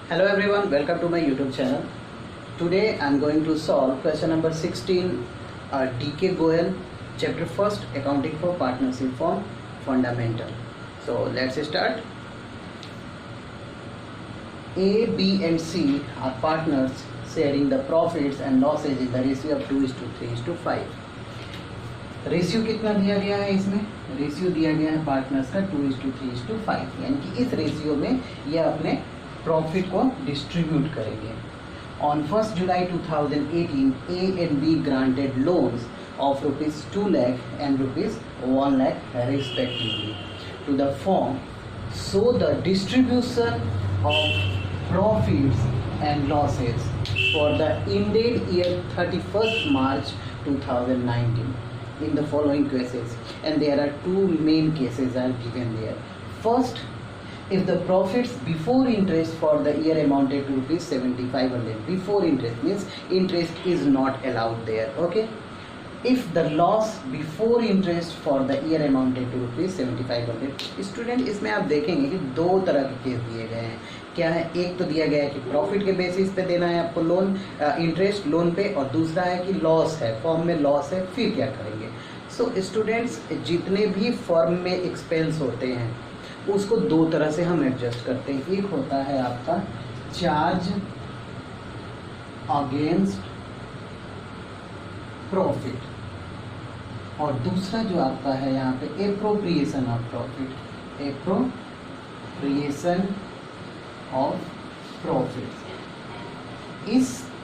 Hello everyone, welcome to my YouTube channel. Today I am going to solve question number 16, DK Goyal, chapter 1st, accounting for partnership form, fundamental. So let's start. A, B and C are partners sharing the profits and losses in the ratio of 2:3:5. Ratio कितना दिया गया है? इसमें ratio दिया गया है partners का 2:3:5, यानी कि इस रेशियो में ये अपने प्रॉफिट को डिस्ट्रीब्यूट करेंगे. On 1 July 2018 A and B granted loans of ₹2 lakh and ₹1 lakh respectively to the firm. So the distribution of profits and losses for the ended year 31st March 2019 in the following cases, and there are two main cases are given there. First, if the profits before interest for the year amounted to ₹7,500, before interest means interest is not allowed there. Okay, if the loss before interest for the year amounted to ₹7,500. Student इसमें आप देखेंगे कि दो तरह के case दिए गए हैं. क्या है? एक तो दिया गया है कि प्रॉफिट के बेसिस पे देना है आपको लोन, इंटरेस्ट लोन पे, और दूसरा है कि लॉस है, फर्म में लॉस है, फिर क्या करेंगे. सो स्टूडेंट्स, जितने भी फर्म में एक्सपेंस होते हैं उसको दो तरह से हम एडजस्ट करते हैं. एक होता है आपका चार्ज अगेंस्ट प्रॉफिट, और दूसरा जो आपका है यहाँ पे appropriation of profit, appropriation of profit.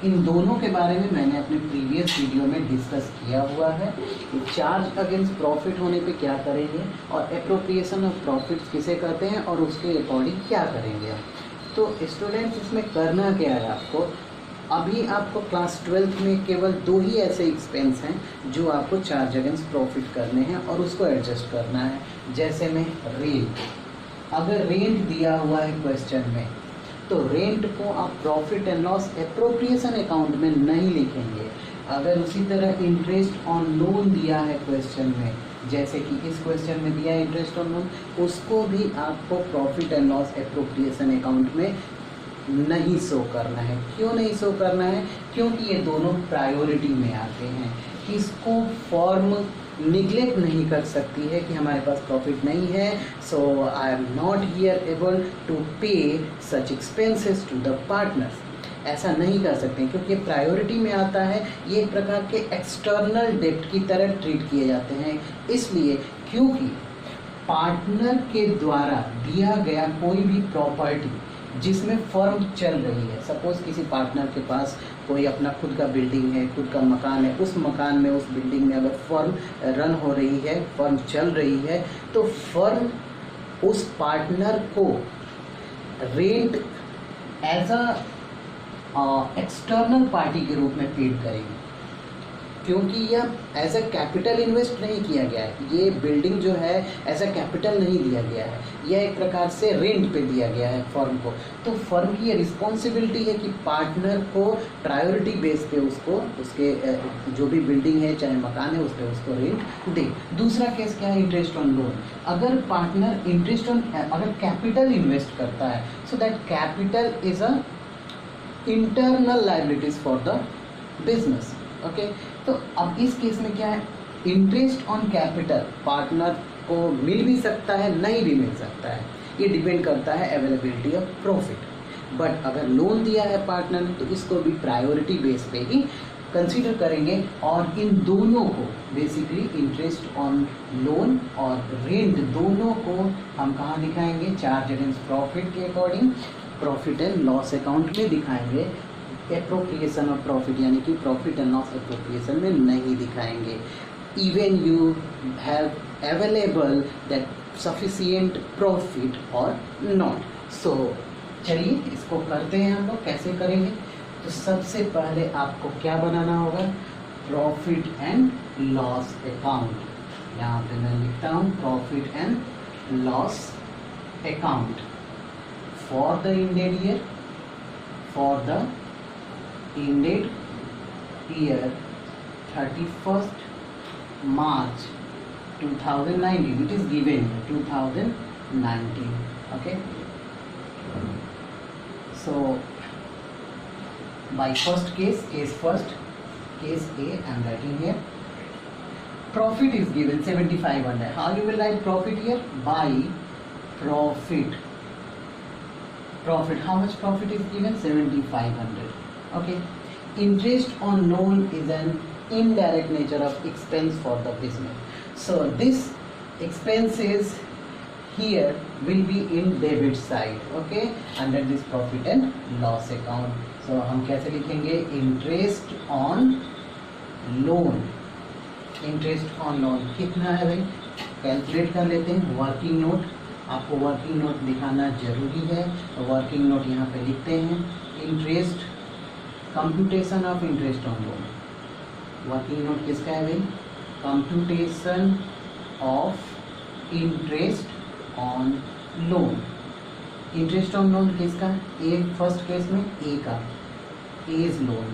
इन दोनों के बारे में मैंने अपने प्रीवियस वीडियो में डिस्कस किया हुआ है कि चार्ज अगेंस्ट प्रॉफिट होने पे क्या करेंगे और एप्रोप्रिएशन ऑफ प्रॉफिट किसे कहते हैं और उसके अकॉर्डिंग क्या करेंगे हम. तो स्टूडेंट्स, इसमें करना क्या है आपको, अभी आपको क्लास 12th में केवल दो ही ऐसे एक्सपेंस हैं जो आपको चार्ज अगेंस्ट प्रॉफिट करने हैं और उसको एडजस्ट करना है. जैसे में रेंट, अगर रेंट दिया हुआ है क्वेश्चन में तो रेंट को आप profit and loss appropriation account में नहीं लिखेंगे. अगर उसी तरह इंटरेस्ट ऑन लोन दिया है क्वेश्चन में, जैसे कि इस क्वेश्चन में दिया है इंटरेस्ट ऑन लोन, उसको भी आपको profit and loss appropriation account में नहीं शो करना है. क्यों नहीं शो करना है? क्योंकि ये दोनों प्रायोरिटी में आते हैं. इसको फॉर्म निगलेक्ट नहीं कर सकती है कि हमारे पास प्रॉफिट नहीं है, so I am not here able to pay such expenses to the partners. ऐसा नहीं कर सकते क्योंकि प्रायोरिटी में आता है. ये एक प्रकार के एक्सटर्नल डेब्ट की तरह ट्रीट किए जाते हैं. इसलिए क्योंकि पार्टनर के द्वारा दिया गया कोई भी प्रॉपर्टी जिसमें फर्म चल रही है, सपोज किसी पार्टनर के पास कोई अपना खुद का बिल्डिंग है, खुद का मकान है, उस मकान में, उस बिल्डिंग में अगर फर्म रन हो रही है, फर्म चल रही है, तो फर्म उस पार्टनर को rent as a external party के रूप में पेड करेगी, क्योंकि यह एज अ कैपिटल इन्वेस्ट नहीं किया गया है. ये बिल्डिंग जो है एज अ कैपिटल नहीं दिया गया है, यह एक प्रकार से रेंट पे दिया गया है फर्म को. तो फर्म की ये रिस्पॉन्सिबिलिटी है कि पार्टनर को प्रायोरिटी बेस पे उसको उसके जो भी बिल्डिंग है चाहे मकान है उस पर उसको रेंट दे. दूसरा केस क्या है? Interest on loan. अगर पार्टनर इंटरेस्ट ऑन अगर कैपिटल इन्वेस्ट करता है, so that capital is a internal liabilities for the business. Okay, तो अब इस केस में क्या है? इंटरेस्ट ऑन कैपिटल पार्टनर को मिल भी सकता है, नहीं भी मिल सकता है, ये डिपेंड करता है अवेलेबिलिटी ऑफ प्रॉफिट. बट अगर लोन दिया है पार्टनर ने तो इसको भी प्रायोरिटी बेस पे ही कंसीडर करेंगे. और इन दोनों को बेसिकली इंटरेस्ट ऑन लोन और रेंट दोनों को हम कहाँ दिखाएंगे? चार्ज अगेंस्ट प्रॉफिट के according profit and loss account में दिखाएंगे. एप्रोप्रिएशन ऑफ प्रॉफिट यानी कि प्रॉफिट एंड लॉस एप्रोप्रिएशन में नहीं दिखाएंगे. Even you have available that sufficient profit और नॉट. सो चलिए इसको करते हैं हम लोग. कैसे करेंगे? तो सबसे पहले आपको क्या बनाना होगा? Profit and loss account. यहाँ पे मैं लिखता हूँ profit and loss account for the ended year, for the ended year 31st March 2019. It is given 2019. Okay, So by first case first, case A, I am writing here. Profit is given 7500. How you will write profit here? By profit. Profit. How much profit is given? 7500. Okay. Interest on loan is an indirect nature of expense for the business. So this expenses here will be in debit side. Okay. Under this profit and loss account. So हम कैसे लिखेंगे? Interest on loan. Interest on loan कितना है भाई? Calculate कर लेते हैं. Working note, आपको वर्किंग नोट दिखाना जरूरी है. तो वर्किंग नोट यहाँ पे लिखते हैं. Interest, computation of interest on loan. Working note किसका है भाई? Computation of interest on loan. Interest on loan किसका? ए, फर्स्ट केस में ए का, एज लोन.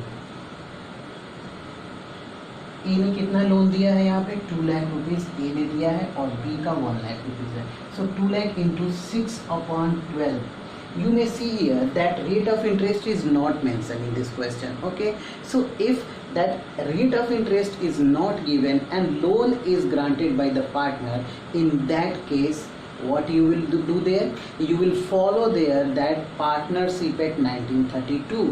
ए ने कितना लोन दिया है यहाँ पे? 2 लाख रुपीज ए ने दिया है और बी का 1 लाख रुपीज है. सो 2 lakh into 6/12. You may see here that rate of interest is not mentioned in this question. Okay, so if that rate of interest is not given and loan is granted by the partner, in that case what you will do there? You will follow there that Partnership Act 1932.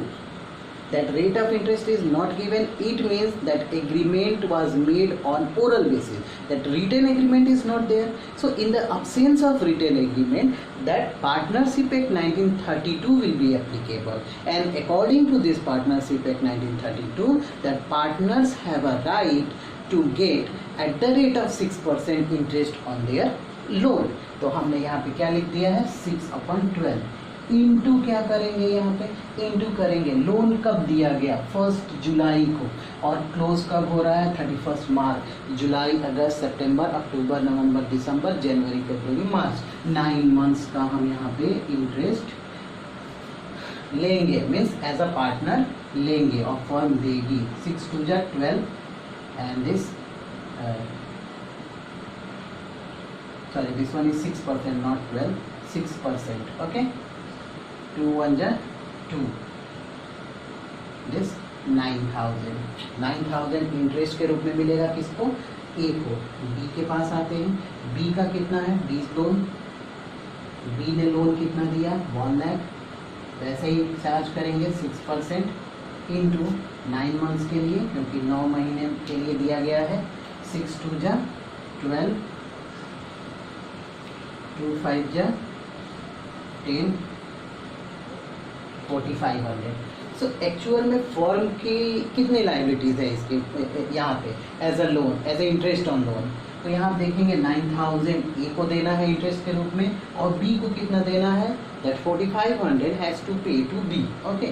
That rate of interest is not given, it means that agreement was made on oral basis. That written agreement is not there. So in the absence of written agreement, that Partnership Act 1932 will be applicable. And according to this Partnership Act 1932, that partners have a right to get at the rate of 6% interest on their loan. तो हमने यहाँ पे क्या लिख दिया है? 6/12. Into क्या करेंगे? यहाँ पे इंटू करेंगे. लोन कब दिया गया? 1 जुलाई को. और क्लोज कब हो रहा है? 31 मार्च. जुलाई, अगस्त, सितंबर, अक्टूबर, नवंबर, दिसंबर, जनवरी, फरवरी, मार्च. 9 मंथ्स का हम यहाँ पे इंटरेस्ट लेंगे. मीन्स एज अ पार्टनर लेंगे और फर्म देगी. 6 2 12 and this sorry, this one is 6%, not 12, 6%. Okay, 2 1 2. This 9,000 interest के रूप में मिलेगा. किसको? ए को. बी के पास आते हैं. बी का कितना है? 20 लोन. बी ने लोन कितना दिया? 1 लाख. वैसे ही चार्ज करेंगे 6% इंटू 9 मंथ्स के लिए, क्योंकि 9 महीने के लिए दिया गया है. 6 2 12, 2 5 10, 4500. सो एक्चुअल में फर्म की कितनी लाइबिलिटीज है इसके यहाँ पे as a loan, as a interest on loan? तो यहाँ आप देखेंगे 9,000 ए को देना है इंटरेस्ट के रूप में और बी को कितना देना है? That 4500 has to pay to be. Okay,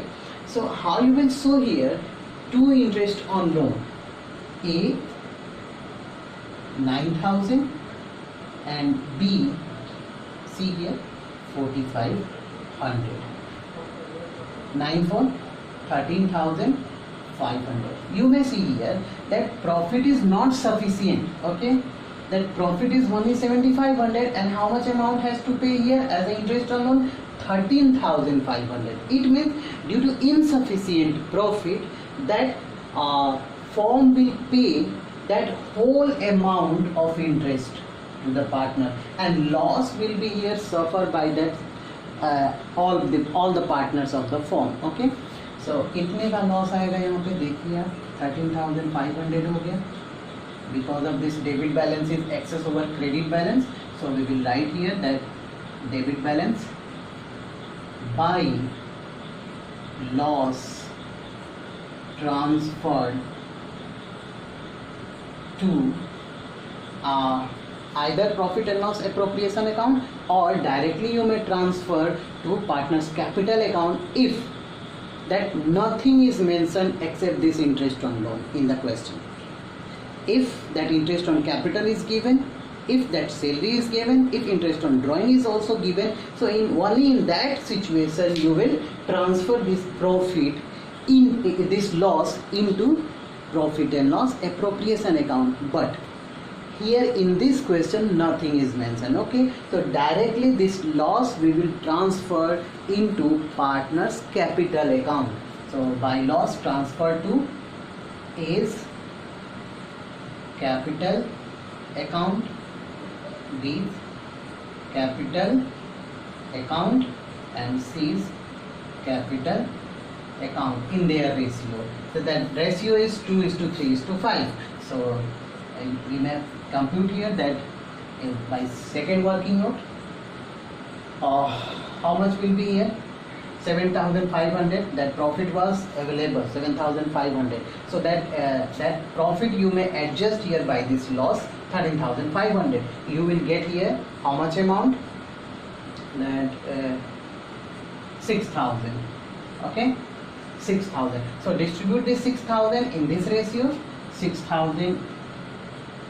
so how you will show here 2 interest on loan. A 9,000 and B, see here, 4,500. 9 4, 13,500. You may see here that profit is not sufficient. Okay, that profit is only 7,500 and how much amount has to pay here as an interest on loan? 13,500. It means due to insufficient profit that firm will pay that whole amount of interest to the partner, and loss will be here suffered by that all the partners of the firm. Okay, so कितने का loss आएगा यहाँ पे? देखिए आप, 13,500 हो गया. Because of this debit balance is excess over credit balance, so we will write here that debit balance by loss transferred to either profit and loss appropriation account, or directly you may transfer to partners capital account if that nothing is mentioned except this interest on loan in the question. If that interest on capital is given, if that salary is given, if interest on drawing is also given, so only in that situation you will transfer this profit in this loss into profit and loss appropriation account. But here in this question nothing is mentioned. Okay, so directly this loss we will transfer into partners capital account. So by loss transfer to A's capital account, B's capital account, and C's capital account in their ratio. So that ratio is 2:3:5. So we may compute here that by second working note, how much will be here? 7,500. That profit was available, 7,500. So that profit you may adjust here by this loss, 13,500. You will get here how much amount? That 6,000. Okay, 6,000. So distribute this 6,000 in this ratio. 6,000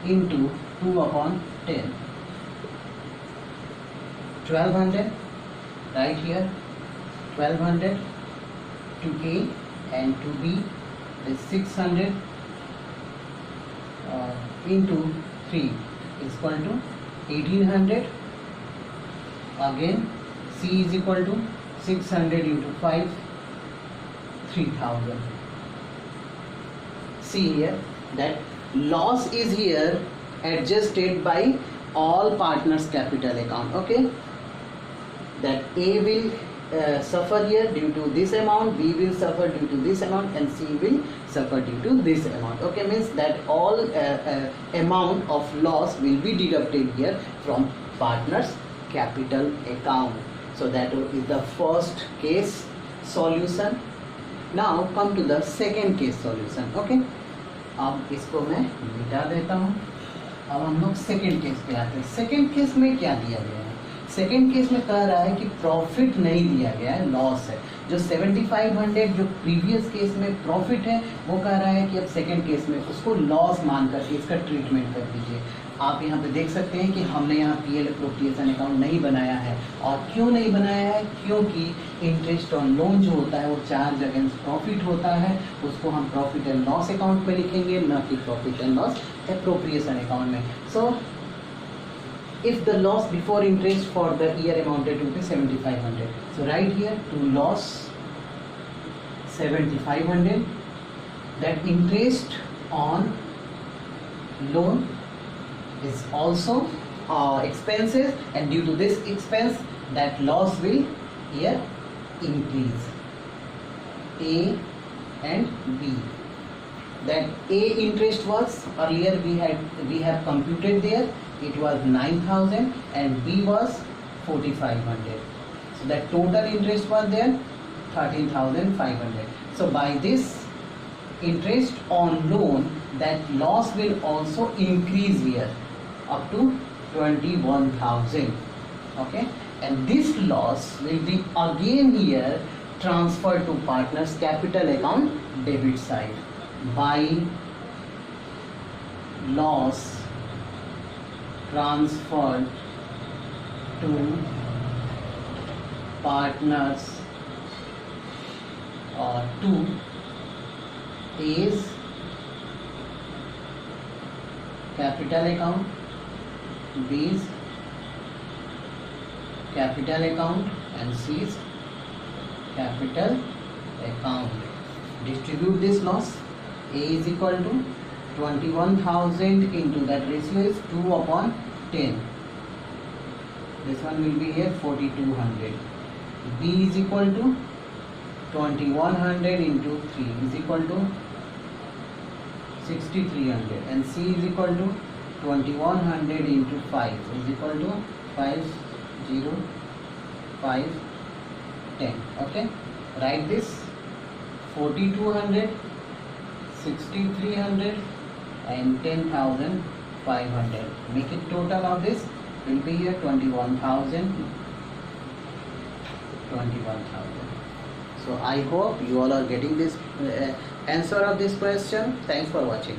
into 2/10. 1,200. Right here. 1,200 to A and to B is 600 into 3 is equal to 1,800. Again C is equal to 600 into 5, 3,000. See here that loss is here adjusted by all partners capital account. Okay, that A will suffer here due to this amount, B will suffer due to this amount, and C will suffer due to this amount. Okay, means that all amount of loss will be deducted here from partners capital account. So that is the first case solution. Now come to the second case solution. Okay, अब इसको मैं मिटा देता हूँ. अब हम लोग second case पे आते हैं. सेकेंड केस में क्या दिया गया है? सेकेंड केस में कह रहा है कि प्रॉफिट नहीं दिया गया है, लॉस है. जो 7,500 जो प्रीवियस केस में प्रॉफिट है वो कह रहा है कि अब सेकेंड केस में उसको लॉस मान करके इसका ट्रीटमेंट कर दीजिए. आप यहाँ पे देख सकते हैं कि हमने यहाँ पीएल एप्रोप्रिएशन अकाउंट नहीं बनाया है. और क्यों नहीं बनाया है? क्योंकि इंटरेस्ट ऑन लोन जो होता है वो चार्ज अगेंस्ट प्रॉफिट होता है, उसको हम प्रॉफिट एंड लॉस अकाउंट में लिखेंगे, न कि profit and loss appropriation account में. सो if the loss before interest for the year amounted to 7,500, so right here to loss 7,500, that interest on loan is also expenses, and due to this expense that loss will here increase. A and B. That A interest was earlier we have computed there, it was 9,000 and B was 4,500. So that total interest was there 13,500. So by this interest on loan, that loss will also increase here up to 21,000. Okay, and this loss will be again here transferred to partners capital account debit side by loss transferred to partners to A's capital account, B's capital account, and C's capital account. Distribute this loss. A is equal to 21,000 into that ratio is 2/10. This one will be here 4,200. B is equal to 2,100 into 3 is equal to 6,300, and C is equal to 2,100 into 5 is equal to 5,0,5,10. Okay, write this 4,200, 6,300 and 10,500. Make it total of this will be here 21,000. So I hope you all are getting this answer of this question. Thanks for watching.